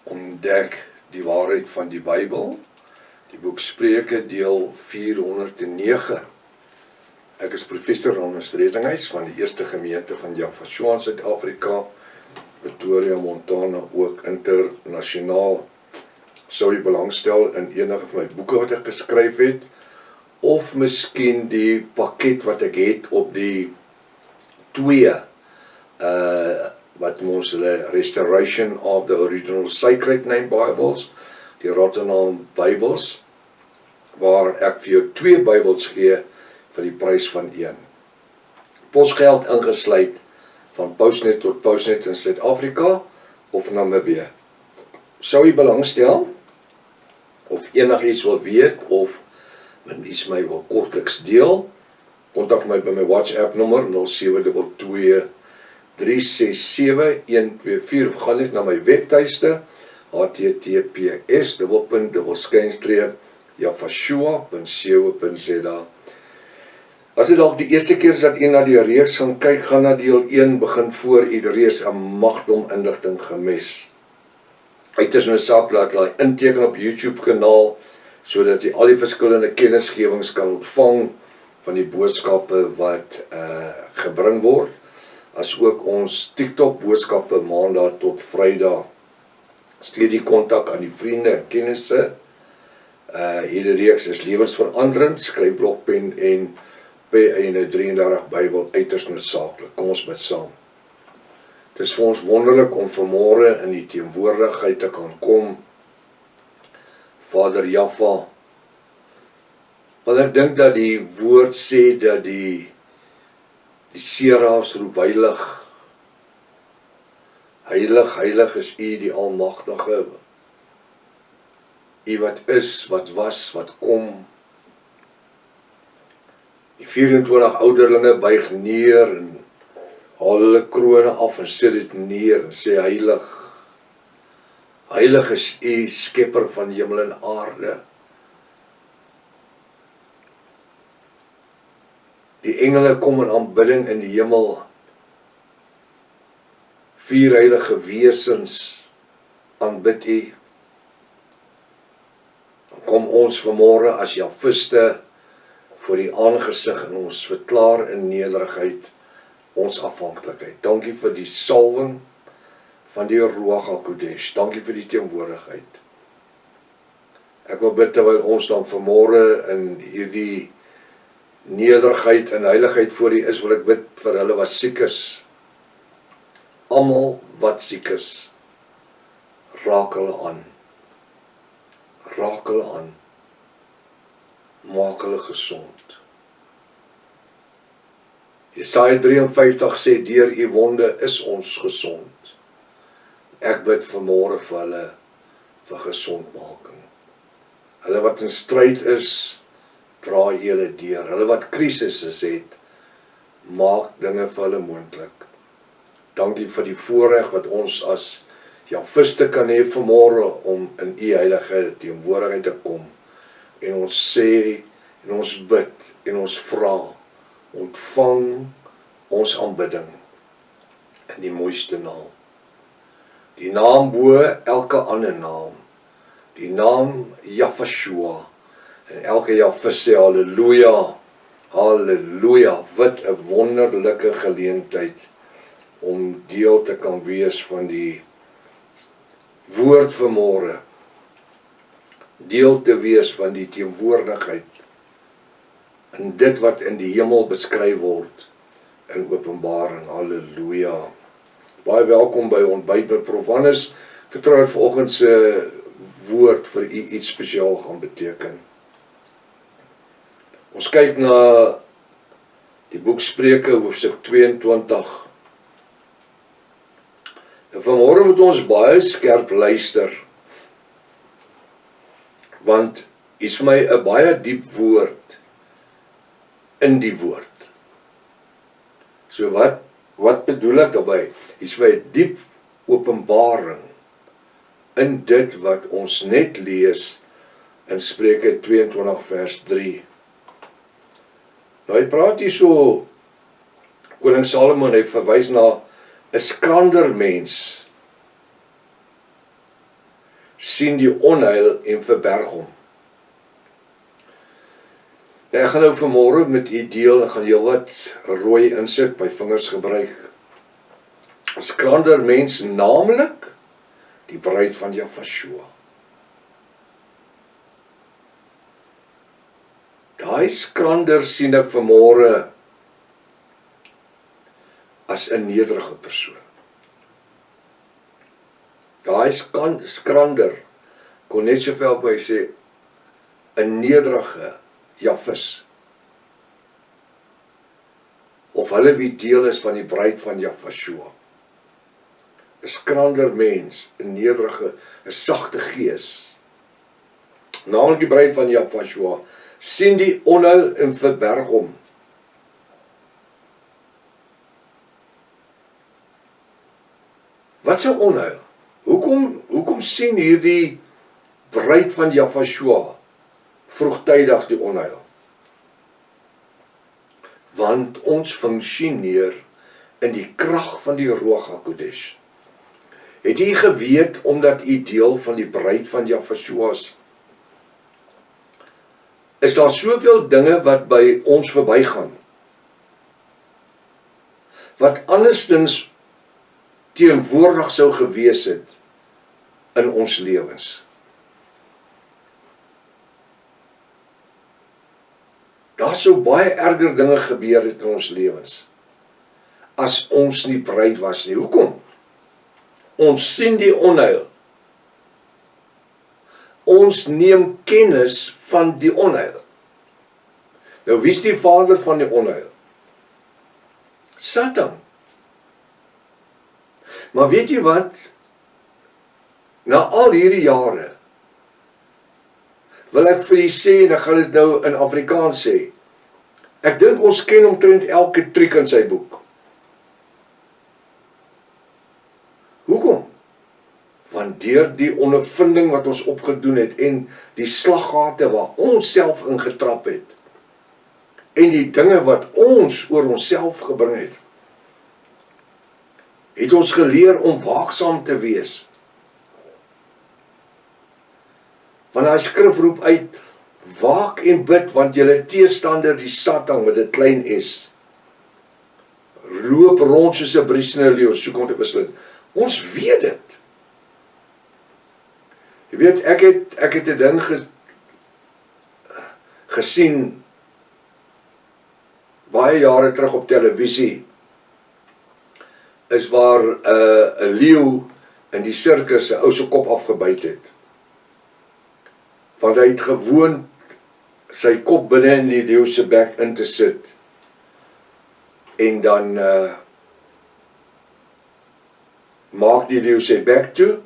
Ontdek die waarheid van die Bybel, die boek Spreuke deel 409. Ek is professor Ronus Redinghuis van die eerste gemeente van Javashoa in Suid-Afrika, Pretoria, Montana, ook internasionaal. Sou jy belangstel in enige van my boeke wat ek geskryf het, of miskien die pakket wat ek het op die 2 wat ons hulle Restoration of the Original Sacred Name Bibles, die Rotterdam Bybels, waar ek vir jou 2 Bybels gee vir die prys van 1. Posgeld ingesluit van Postnet tot Postnet in Suid-Afrika of Namibië. Sou jy belangstel of enigiets wil weet of iets my wil kortliks deel, kontak my by my WhatsApp nommer 0722 367-124 of gaan net na my webtuiste https://javashoa.co.za. As dit dalk die eerste keer is dat jy na die reeks gaan kyk, gaan na deel 1 begin voor u reeks 'n magdom inligting gemes. Uiters noodsaaklik laat inteken op YouTube kanaal sodat jy al die verskillende kennisgewings kan ontvang van die boodskappe wat gebring word, as ook ons TikTok boodskappe maandag tot Vrydag. Stuur die kontak aan die vriende en kennisse. Hierdie reeks is lewensveranderend, skryf blokpen en P1 33 Bybel uiters noodsaaklik. Kom ons bid saam. Het is vir ons wonderlik om vanmôre in die teenwoordigheid te kan kom. Vader Jaffa, want ek dink dat die woord sê dat die serafs roep heilig. Heilig, heilig is U die Almagtige. U wat is, wat was, wat kom. Die 24 ouderlinge buig neer en haal hulle krone af en sit dit neer en sê heilig. Heilig is U, skepper van hemel en aarde. Die engele kom in aanbidding in die hemel. 4 heilige wesens aanbid U. Dan kom ons vanmôre as Javiste voor die aangesig en ons verklaar in nederigheid ons afhanklikheid. Dankie vir die salwing van die Ruach HaKodesh. Dankie vir die teenwoordigheid. Ek wil bid terwyl ons dan vanmôre in hierdie nederigheid en heiligheid voor U is, wil ek bid vir hulle wat siek is. Almal wat siek is, raak hulle aan. Raak hulle aan. Maak hulle gesond. Jesaja 53 sê, deur U wonde is ons gesond. Ek bid vanmôre vir hulle vir gesondmaking. Hulle wat in stryd is, dra U hulle deur. Hulle wat krisisse het, maak dinge vir hulle moontlik. Dankie vir die voorreg wat ons as Javiste kan hê vanmôre om in U heilige teenwoordigheid te kom. En ons sê, en ons bid, en ons vra, ontvang ons aanbidding in die mooiste naam. Die naam bo elke ander naam. Die naam Javashoa. En elke Javiste sê halleluja, halleluja. Wat 'n wonderlike geleentheid om deel te kan wees van die woord vanmôre. Deel te wees van die teenwoordigheid en dit wat in die hemel beskryf word in Openbaring. Halleluja. Baie welkom by ontbyt met Prof Hannes. Vertrou dat vanoggend se woord vir u iets spesiaal gaan beteken. Ons kyk na die boek Spreuke hoofstuk 22. En vanmôre moet ons baie skerp luister, want is vir my 'n baie diep woord in die woord. So wat bedoel ek daarby? Is vir 'n diep openbaring in dit wat ons net lees in Spreuke 22 vers 3. Nou hy praat hier so, koning Salomon, hy verwys na 'n skrander mens sien die onheil en verberg hom. Ek gaan nou vanmôre met u deel, ek gaan heelwat rooi insit, my vingers gebruik. Skrander mens, naamlik die bruid van Jafashua. Daai skrander sien ek vanmôre as 'n nederige persoon. Daai skrander kon net soveel by sê 'n nederige Jafis. Of hulle wie deel is van die bruid van Jafashua. 'n Skrander mens, 'n nederige, 'n sagte gees. Naamlik die bruid van Jafashua, sien die onheil en verberg hom. Wat 'n onheil? Hoekom sien hierdie bruid van Jafashua vroegtydig die onheil? Want ons funksioneer in die krag van die Ruach HaKodesh. Het jy geweet, omdat jy deel van die bruid van Jafashua is daar soveel dinge wat by ons verbygaan, wat andersins teenwoordig sou gewees het in ons lewens. Daar sou baie erger dinge gebeur het in ons lewens, as ons nie bruid was nie. Hoekom? Ons sien die onheil. Ons neem kennis van die onheil. Nou, wie is die vader van die onheil? Satan. Maar weet jy wat? Na al hierdie jare, wil ek vir jy sê, en ek gaan dit nou in Afrikaans sê, ek dink ons ken omtrent elke triek in sy boek. Hoekom? Want deur die ondervinding wat ons opgedoen het, en die slaggate waar ons self ingetrap het, en die dinge wat ons oor onsself gebring het, het ons geleer om waaksaam te wees. Want hy skrif roep uit, waak en bid, want julle teestander die Satan met dit klein s, loop rond soos 'n briesende leeu, soek om te besluit. Ons weet dit. Jy weet, ek het 'n ding gesien, baie jare terug op televisie, is waar 'n leeu in die sirkus 'n ou se kop afgebyt het. Want hy het gewoon sy kop binne in die leeu se bek in te sit. En dan maak die leeu sy bek toe,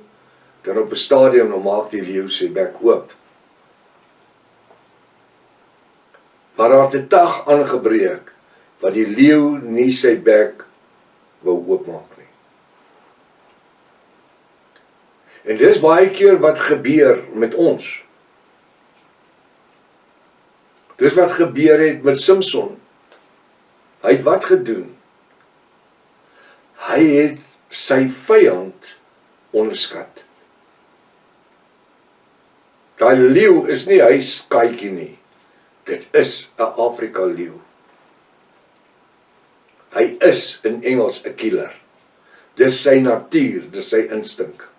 dan op 'n stadium dan maak die leeu sy bek oop. Maar daar het 'n tag aangebreek, wat die leeu nie sy bek wou oopmaak nie. En dis baie keer wat gebeur met ons. Dis wat gebeur het met Samson. Hy het wat gedoen? Hy het sy vyand onderskat. Daai leeu is nie hy skaatjie nie. Dit is 'n Afrika leeu. Hy is in Engels 'n killer. Dis sy natuur, dis sy instink.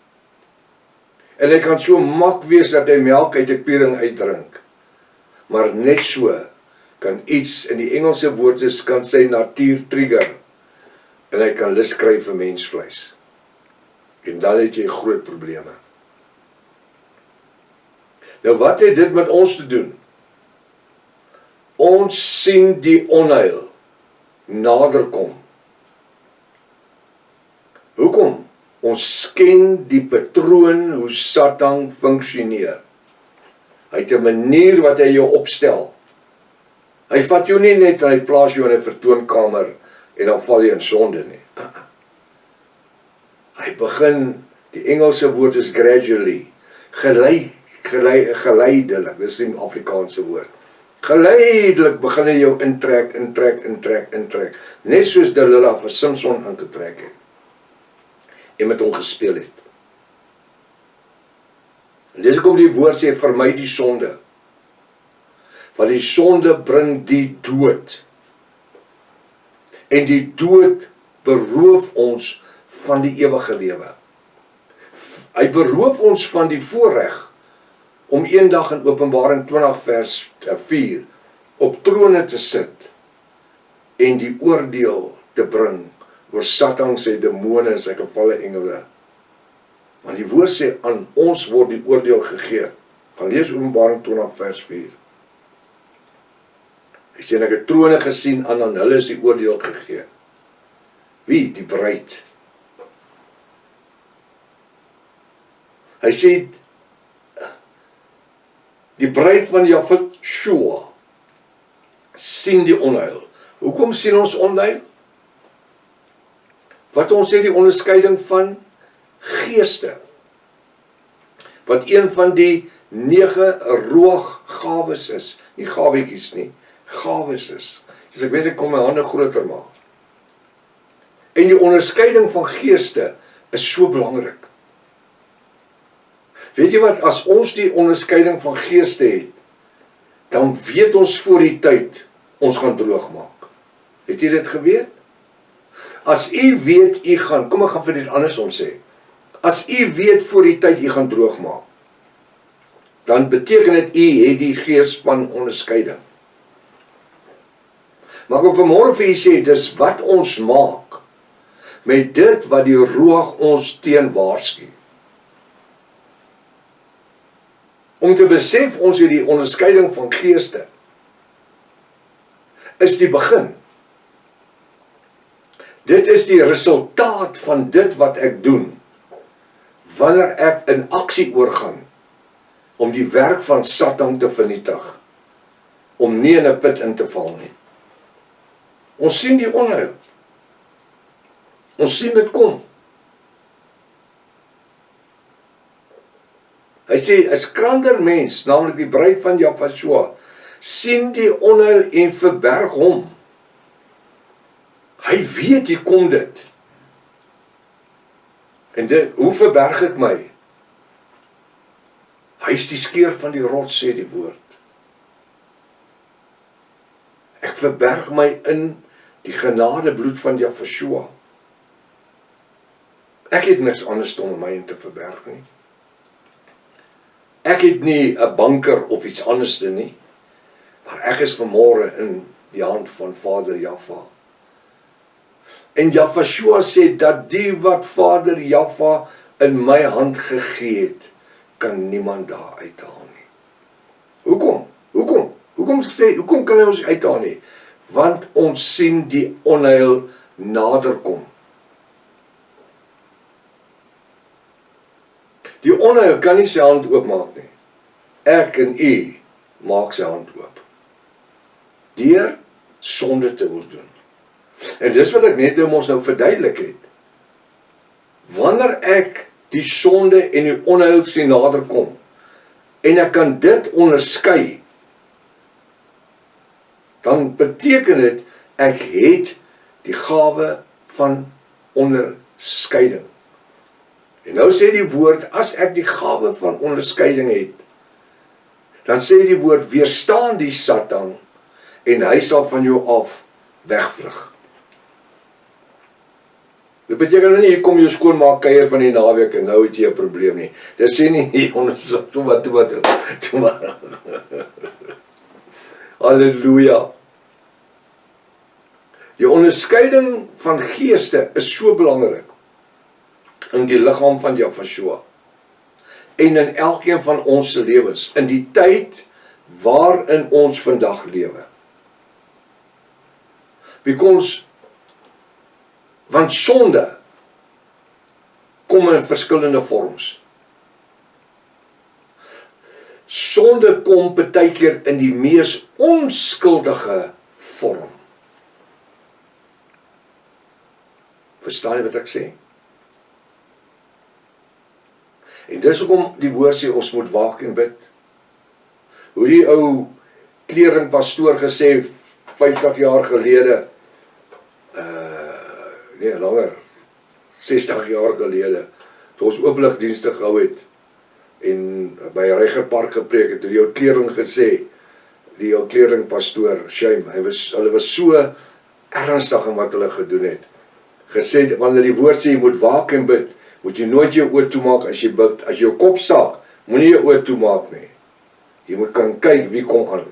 En hy kan so mak wees dat hy melk uit 'n piering uitdrink. Maar net so kan iets in die Engelse woord is, kan sy natuur trigger. En hy kan lus kry vir mensvleis. En dan het jy groot probleme. Nou wat het dit met ons te doen? Ons sien die onheil naderkom. Hoekom? Ons ken die patroon hoe Satan funksioneer. Hy het 'n manier wat hy jou opstel. Hy vat jou nie net en hy plaas jou in 'n vertoonkamer en dan val jy in sonde nie. Hy begin, die Engelse woord is gradually, geleidelik, dis die Afrikaanse woord. Geleidelik begin hy jou intrek. Net soos Delilah vir Samson ingetrek het. En met hom gespeel het. En dis hoekom die woord sê, vermy die sonde. Want die sonde bring die dood. En die dood beroof ons van die ewige lewe. Hy beroof ons van die voorreg om eendag in Openbaring 20 vers 4 op trone te sit en die oordeel te bring oor Satan, sy demone en sy gevalle engele. Want die woord sê, aan ons word die oordeel gegee. Gaan lees Openbaring 20 vers 4. Hy sê, en ek het trone gesien, aan hulle is die oordeel gegee. Wie? Die bruid. Hy sê, die bruid van Jahweh sien die onheil. Hoekom sien ons onheil? Wat ons sê die onderskeiding van geeste. Wat een van die 9 roog-gawes is. Nie gawetjies nie, gawes is. Dus ek weet ek kom my hande groter maak. En die onderskeiding van geeste is so belangrik. Weet jy wat, as ons die onderskeiding van geeste het, dan weet ons voor die tyd, ons gaan droog maak. Het jy dit geweet? As u weet, u gaan, kom ek gaan vir dit andersom sê, as u weet voor die tyd, u gaan droog maak, dan beteken dit, u het die gees van onderskeiding. Maar ek wil vanmorgen vir u sê, dis wat ons maak, met dit wat die roog ons teen waarsku. Om te besef ons het die onderskeiding van geeste, is die begin. Dit is die resultaat van dit wat ek doen, wanneer ek in aksie oorgaan, om die werk van Satan te vernietig, om nie in 'n put in te val nie. Ons sien die onheil. Ons sien dit kom. Hy sê, 'n skrander mens, naamlik die bruid van Jahweh, sien die onheil en verberg hom. Hy weet, hier kom dit. En dit, hoe verberg ek my? Hy is die skeur van die rots, sê die woord. Ek verberg my in die genadebloed van Jahweh. Ek het niks anders om my in te verberg nie. Ek het nie 'n banker of iets anders nie, maar ek is vanmôre in die hand van Vader Jahweh. En Jahweh sê dat die wat Vader Jahweh in my hand gegee het, kan niemand daar uithaal nie. Hoekom? Hoekom kan hy ons uithaal nie? Want ons sien die onheil naderkom. Die onheil kan nie sy hand oopmaak nie. Ek en u maak sy hand oop. Deur sonde te wil doen. En dis wat ek net ons nou verduidelik het. Wanneer ek die sonde en die onheil sien naderkom, en ek kan dit onderskei, dan beteken dit, ek het die gawe van onderskeiding. En nou sê die woord, as ek die gawe van onderskeiding het, dan sê die woord, weerstaan die Satan, en hy sal van jou af wegvlug. Dit beteken nou nie, hier kom jou skoonmaak kuier van die naweek, en nou het jy 'n probleem nie. Dit sê nie, toe wat. Halleluja. Die onderskeiding van geeste is so belangrik, in die liggaam van Jahweh, en in elkeen van ons lewens, in die tyd waarin ons vandag lewe. Want sonde kom in verskillende vorms. Sonde kom partykeer in die mees onskuldige vorm. Verstaan jy wat ek sê? En dis hoekom die woord sê, ons moet waak en bid. Hoe die ou kleringpastoor gesê, 50 jaar gelede, nee, langer, 60 jaar gelede, toe ons openligdienste gehou het, en by Reiger Park gepreek het, toe die ou klering gesê, die ou kleringpastoor, shame, hulle was so ernstig in wat hulle gedoen het. Gesê, wanneer die woord sê, jy moet waak en bid, moet jy nooit jou oë toemaak as jy bid, as jy jou kop saak, moenie jou oë toemaak nie. Jy moet kan kyk wie kom aan.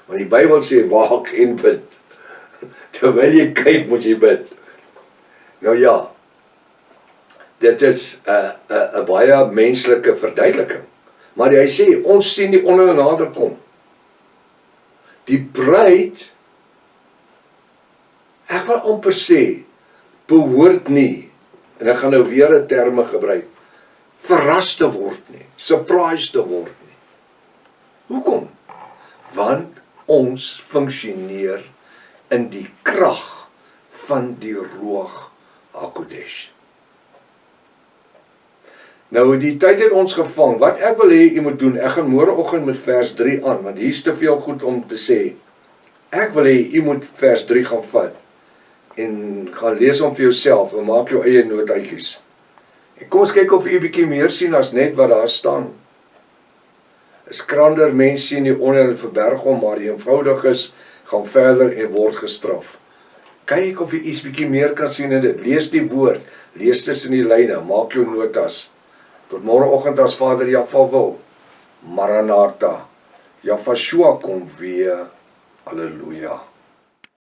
Want die Bybel sê, waak en bid. Terwyl jy kyk, moet jy bid. Nou ja, dit is 'n baie menslike verduideliking. Maar hy sê, ons sien die onheil nader kom. Die bruid, ek wil amper sê, behoort nie, en ek gaan nou weer 'n terme gebruik, verras te word nie, surprise te word nie. Hoekom? Want ons funksioneer in die krag van die Ruach HaKodesh. Nou die tyd het ons gevang, wat ek wil hê jy moet doen, ek gaan môreoggend met vers 3 aan, want hier is te veel goed om te sê. Ek wil hê jy moet vers 3 gaan vat, en gaan lees hom vir jouself, en maak jou eie notuitjies. En kom ons kyk of jy 'n bietjie meer sien as net wat daar staan. Is krander mens sien die onheil verberg hom, maar die eenvoudiges gaan verder en word gestraf. Kyk of jy iets bietjie meer kan sien in dit. Lees die woord, lees tussen die lyne, maak jou notas. Tot môreoggend as Vader Jahwe wil. Maranatha. Jahwe kom weer. Halleluja.